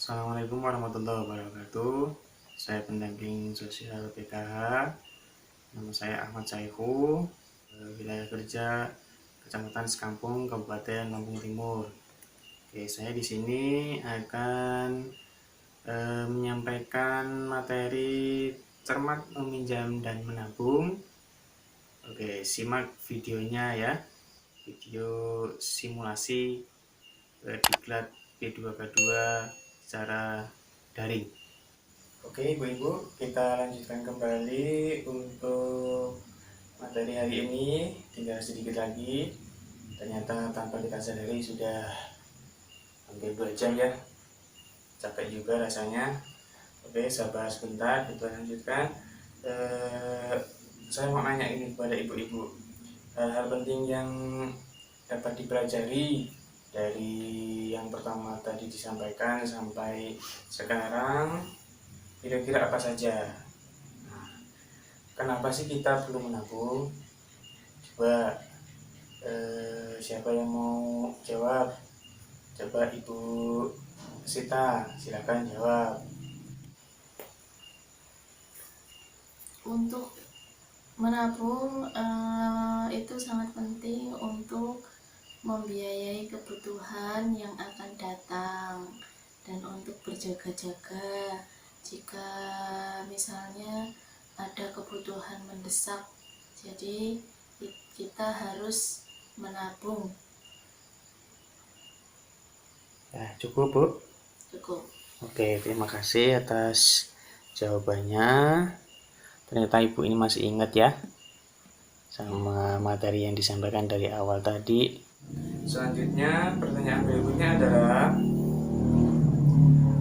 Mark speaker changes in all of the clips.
Speaker 1: Assalamualaikum warahmatullahi wabarakatuh. Saya pendamping sosial PKH. Nama saya Ahmad Saihu, wilayah kerja Kecamatan Sekampung, Kabupaten Lampung Timur. Oke, saya di sini akan menyampaikan materi cermat meminjam dan menabung. Oke, simak videonya ya. Video simulasi diklat P2K2 secara daring. Oke ibu-ibu, kita lanjutkan kembali untuk materi hari ini. Tinggal sedikit lagi. Ternyata tanpa kita sadari sudah hampir 2 jam ya. Capek juga rasanya. Oke, sabar sebentar, kita lanjutkan. Saya mau nanya ini kepada ibu-ibu, hal-hal penting yang dapat dipelajari dari yang pertama tadi disampaikan sampai sekarang, kira-kira apa saja? Kenapa sih kita perlu menabung? Coba siapa yang mau jawab? Coba Ibu Sita, silakan jawab.
Speaker 2: Untuk menabung itu sangat penting untuk membiayai kebutuhan yang akan datang dan untuk berjaga-jaga jika misalnya ada kebutuhan mendesak. Jadi kita harus menabung.
Speaker 1: Ya, cukup Bu.
Speaker 2: Cukup.
Speaker 1: Oke, terima kasih atas jawabannya. Ternyata Ibu ini masih ingat ya sama materi yang disampaikan dari awal tadi. Selanjutnya, pertanyaan berikutnya adalah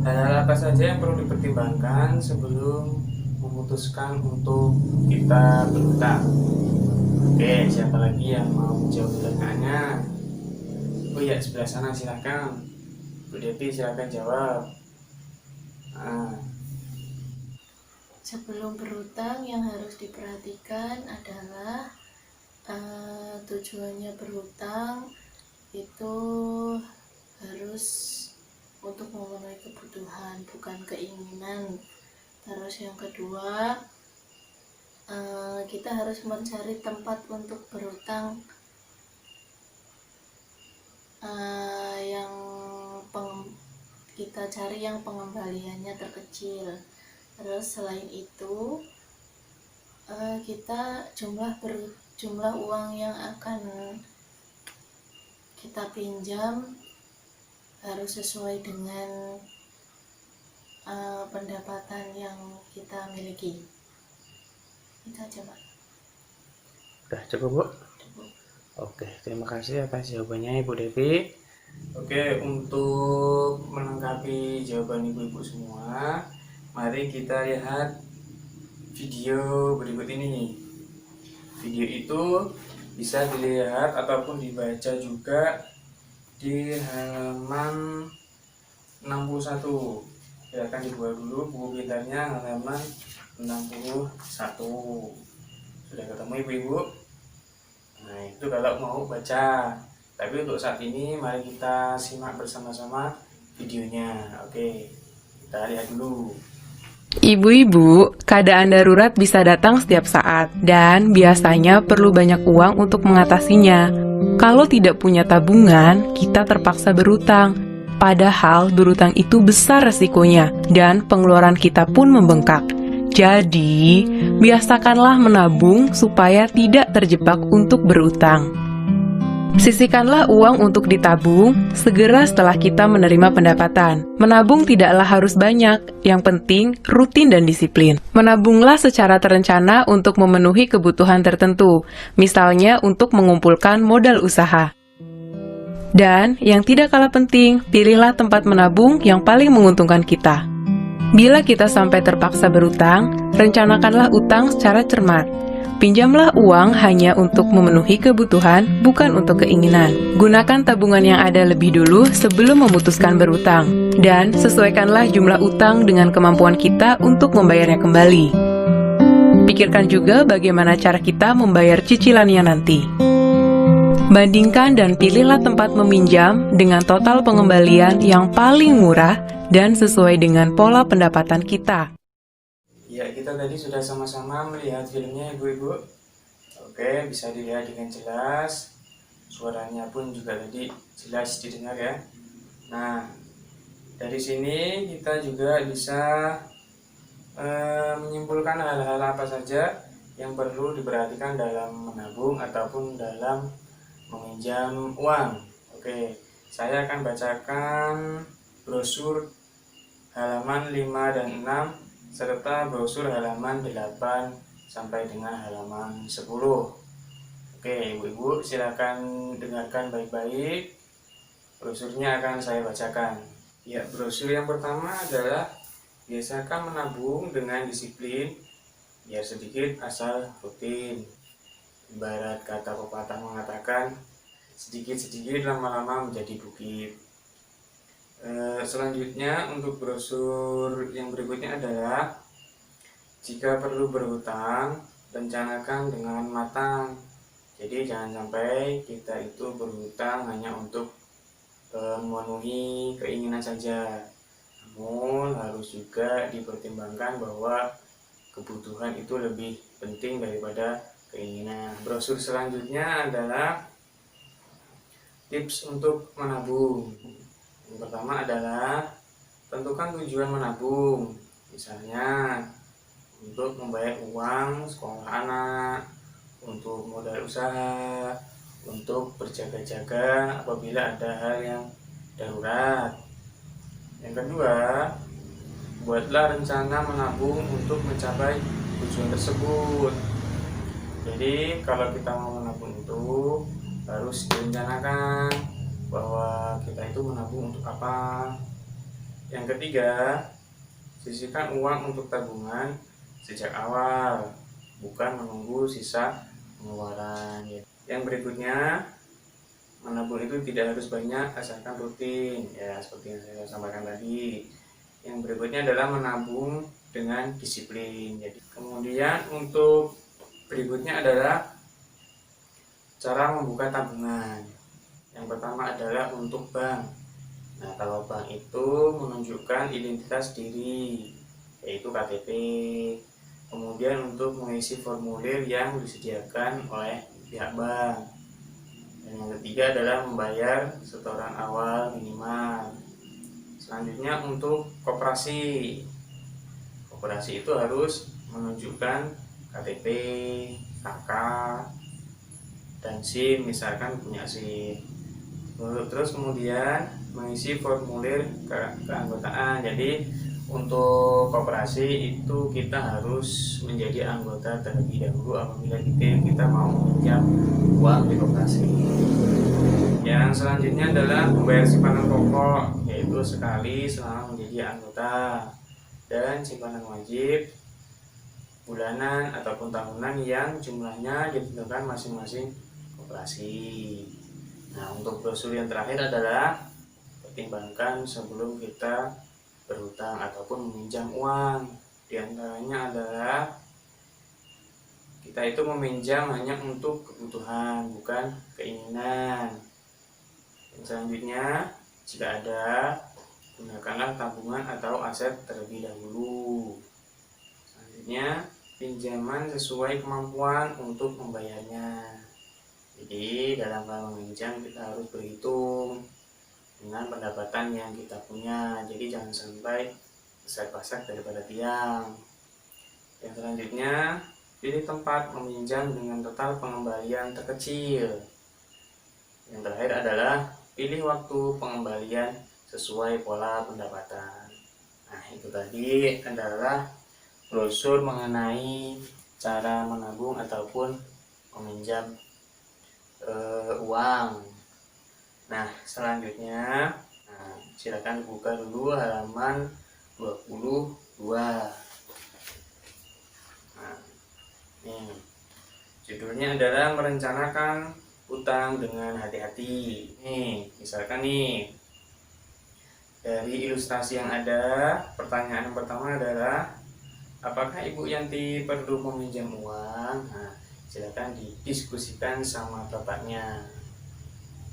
Speaker 1: hal-hal apa saja yang perlu dipertimbangkan sebelum memutuskan untuk kita berhutang. Oke, siapa lagi yang mau menjawab pertanyaannya? Oh ya, sebelah sana silakan. Bu Devi silakan jawab.
Speaker 2: Sebelum berhutang yang harus diperhatikan adalah tujuannya berhutang itu harus untuk memenuhi kebutuhan, bukan keinginan. Terus yang kedua, kita harus mencari tempat untuk berhutang yang kita cari yang pengembaliannya terkecil. Terus selain itu kita jumlah uang yang akan kita pinjam harus sesuai dengan pendapatan yang kita miliki. Itu aja Pak.
Speaker 1: Udah cukup Bu?
Speaker 2: Cukup.
Speaker 1: Oke, terima kasih atas jawabannya Ibu Devi. Oke, untuk melengkapi jawaban ibu-ibu semua, mari kita lihat video berikut ini. Video itu bisa dilihat ataupun dibaca juga di halaman 61. Silakan dibuat dulu buku pintarnya, halaman 61. Sudah ketemu ibu-ibu? Nah, itu kalau mau baca. Tapi untuk saat ini mari kita simak bersama-sama videonya. Oke, kita lihat dulu.
Speaker 3: Ibu-ibu, keadaan darurat bisa datang setiap saat, dan biasanya perlu banyak uang untuk mengatasinya. Kalau tidak punya tabungan, kita terpaksa berutang. Padahal berutang itu besar resikonya, dan pengeluaran kita pun membengkak. Jadi, biasakanlah menabung supaya tidak terjebak untuk berutang. Sisihkanlah uang untuk ditabung segera setelah kita menerima pendapatan. Menabung tidaklah harus banyak, yang penting rutin dan disiplin. Menabunglah secara terencana untuk memenuhi kebutuhan tertentu, misalnya untuk mengumpulkan modal usaha. Dan yang tidak kalah penting, pilihlah tempat menabung yang paling menguntungkan kita. Bila kita sampai terpaksa berutang, rencanakanlah utang secara cermat. Pinjamlah uang hanya untuk memenuhi kebutuhan, bukan untuk keinginan. Gunakan tabungan yang ada lebih dulu sebelum memutuskan berutang. Dan sesuaikanlah jumlah utang dengan kemampuan kita untuk membayarnya kembali. Pikirkan juga bagaimana cara kita membayar cicilannya nanti. Bandingkan dan pilihlah tempat meminjam dengan total pengembalian yang paling murah dan sesuai dengan pola pendapatan kita.
Speaker 1: Ya, kita tadi sudah sama-sama melihat filmnya ibu-ibu. Oke, bisa dilihat dengan jelas. Suaranya pun juga tadi jelas didengar ya. Nah, dari sini kita juga bisa menyimpulkan hal-hal apa saja yang perlu diperhatikan dalam menabung ataupun dalam meminjam uang. Oke, saya akan bacakan brosur halaman 5 dan 6 serta brosur halaman 8 sampai dengan halaman 10. Oke, ibu-ibu silakan dengarkan baik-baik. Brosurnya akan saya bacakan. Ya, brosur yang pertama adalah biasakan menabung dengan disiplin, biar sedikit asal rutin. Ibarat kata pepatah mengatakan, sedikit-sedikit lama-lama menjadi bukit. Selanjutnya untuk brosur yang berikutnya adalah jika perlu berhutang, rencanakan dengan matang. Jadi jangan sampai kita itu berhutang hanya untuk memenuhi keinginan saja. Namun harus juga dipertimbangkan bahwa kebutuhan itu lebih penting daripada keinginan. Brosur selanjutnya adalah tips untuk menabung. Yang pertama adalah tentukan tujuan menabung, misalnya untuk membayar uang sekolah anak, untuk modal usaha, untuk berjaga-jaga apabila ada hal yang darurat. Yang kedua, buatlah rencana menabung untuk mencapai tujuan tersebut. Jadi kalau kita mau menabung itu harus direncanakan bahwa kita itu menabung untuk apa. Yang ketiga, sisihkan uang untuk tabungan sejak awal, bukan menunggu sisa pengeluaran. Yang berikutnya, menabung itu tidak harus banyak asalkan rutin, ya seperti yang saya sampaikan tadi. Yang berikutnya adalah menabung dengan disiplin. Jadi kemudian untuk berikutnya adalah cara membuka tabungan. Yang pertama adalah untuk bank. Nah, kalau bank itu menunjukkan identitas diri, yaitu KTP. Kemudian untuk mengisi formulir yang disediakan oleh pihak bank. Dan yang ketiga adalah membayar setoran awal minimal. Selanjutnya untuk koperasi. Koperasi itu harus menunjukkan KTP, KK, dan SIM, misalkan punya SIM. Terus kemudian mengisi formulir keanggotaan. Jadi untuk koperasi itu kita harus menjadi anggota terlebih dahulu apabila kita mau meminjam uang di koperasi. Yang selanjutnya adalah membayar simpanan pokok, yaitu sekali selama menjadi anggota, dan simpanan wajib bulanan ataupun tahunan yang jumlahnya ditentukan masing-masing koperasi. Nah, untuk brosur yang terakhir adalah pertimbangkan sebelum kita berhutang ataupun meminjam uang. Di antaranya adalah kita itu meminjam hanya untuk kebutuhan, bukan keinginan. Dan selanjutnya, jika ada, gunakanlah tabungan atau aset terlebih dahulu. Selanjutnya, pinjaman sesuai kemampuan untuk membayarnya. Jadi dalam hal meminjam kita harus berhitung dengan pendapatan yang kita punya. Jadi jangan sampai besar pasak daripada tiang. Yang selanjutnya, pilih tempat meminjam dengan total pengembalian terkecil. Yang terakhir adalah pilih waktu pengembalian sesuai pola pendapatan. Nah, itu tadi adalah brosur mengenai cara menabung ataupun meminjam uang. Nah, selanjutnya silakan buka dulu halaman 22. Nah, nih judulnya adalah merencanakan utang dengan hati-hati. Nih, misalkan nih dari ilustrasi yang ada, pertanyaan yang pertama adalah apakah Ibu Yanti perlu meminjam uang? Nah, silakan didiskusikan sama bapaknya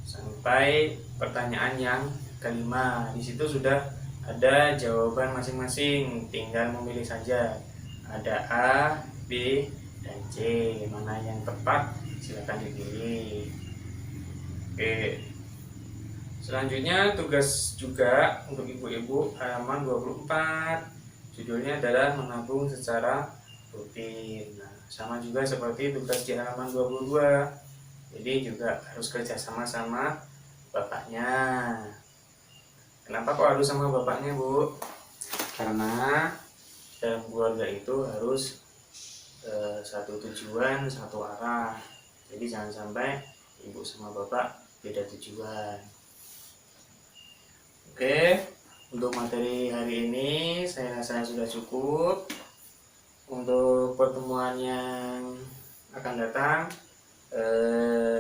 Speaker 1: sampai pertanyaan yang kelima. Di situ sudah ada jawaban masing-masing, tinggal memilih saja. Ada A, B, dan C. Mana yang tepat? Silakan dipilih. Oke. Selanjutnya tugas juga untuk ibu-ibu halaman 24. Judulnya adalah menabung secara rutin. Nah, sama juga seperti tugas di halaman 22. Jadi juga harus kerja sama-sama bapaknya. Kenapa kok harus sama bapaknya, Bu? Karena dalam keluarga itu harus satu tujuan, satu arah. Jadi jangan sampai ibu sama bapak beda tujuan. Oke, untuk materi hari ini saya rasa sudah cukup. Untuk pertemuan yang akan datang,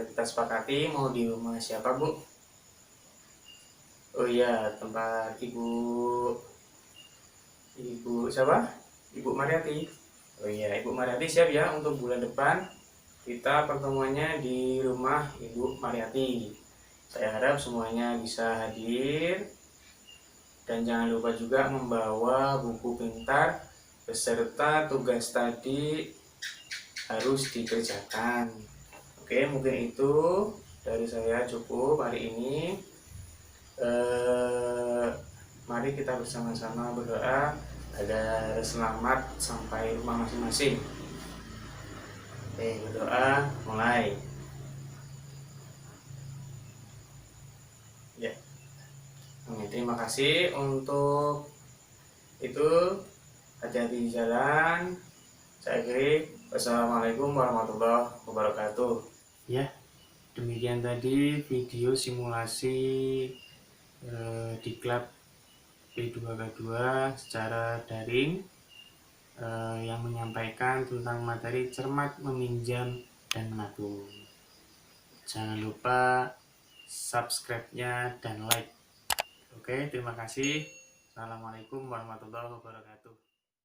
Speaker 1: kita sepakati mau di rumah siapa, Bu? Oh iya, tempat ibu siapa? Ibu Mariati. Oh iya, Ibu Mariati siap ya untuk bulan depan kita pertemuannya di rumah Ibu Mariati. Saya harap semuanya bisa hadir. Dan jangan lupa juga membawa buku pintar beserta tugas tadi harus dikerjakan. Oke, mungkin itu dari saya cukup hari ini. Mari kita bersama-sama berdoa agar selamat sampai rumah masing-masing. Oke, berdoa mulai. Ya. Terima kasih untuk itu. Hati-hati di jalan. Saya akhiri. Wassalamualaikum warahmatullahi wabarakatuh. Ya, demikian tadi video simulasi diklat P2K2 secara daring yang menyampaikan tentang materi cermat meminjam dan menabung. Jangan lupa subscribe-nya dan like. Oke, terima kasih. Assalamualaikum warahmatullahi wabarakatuh.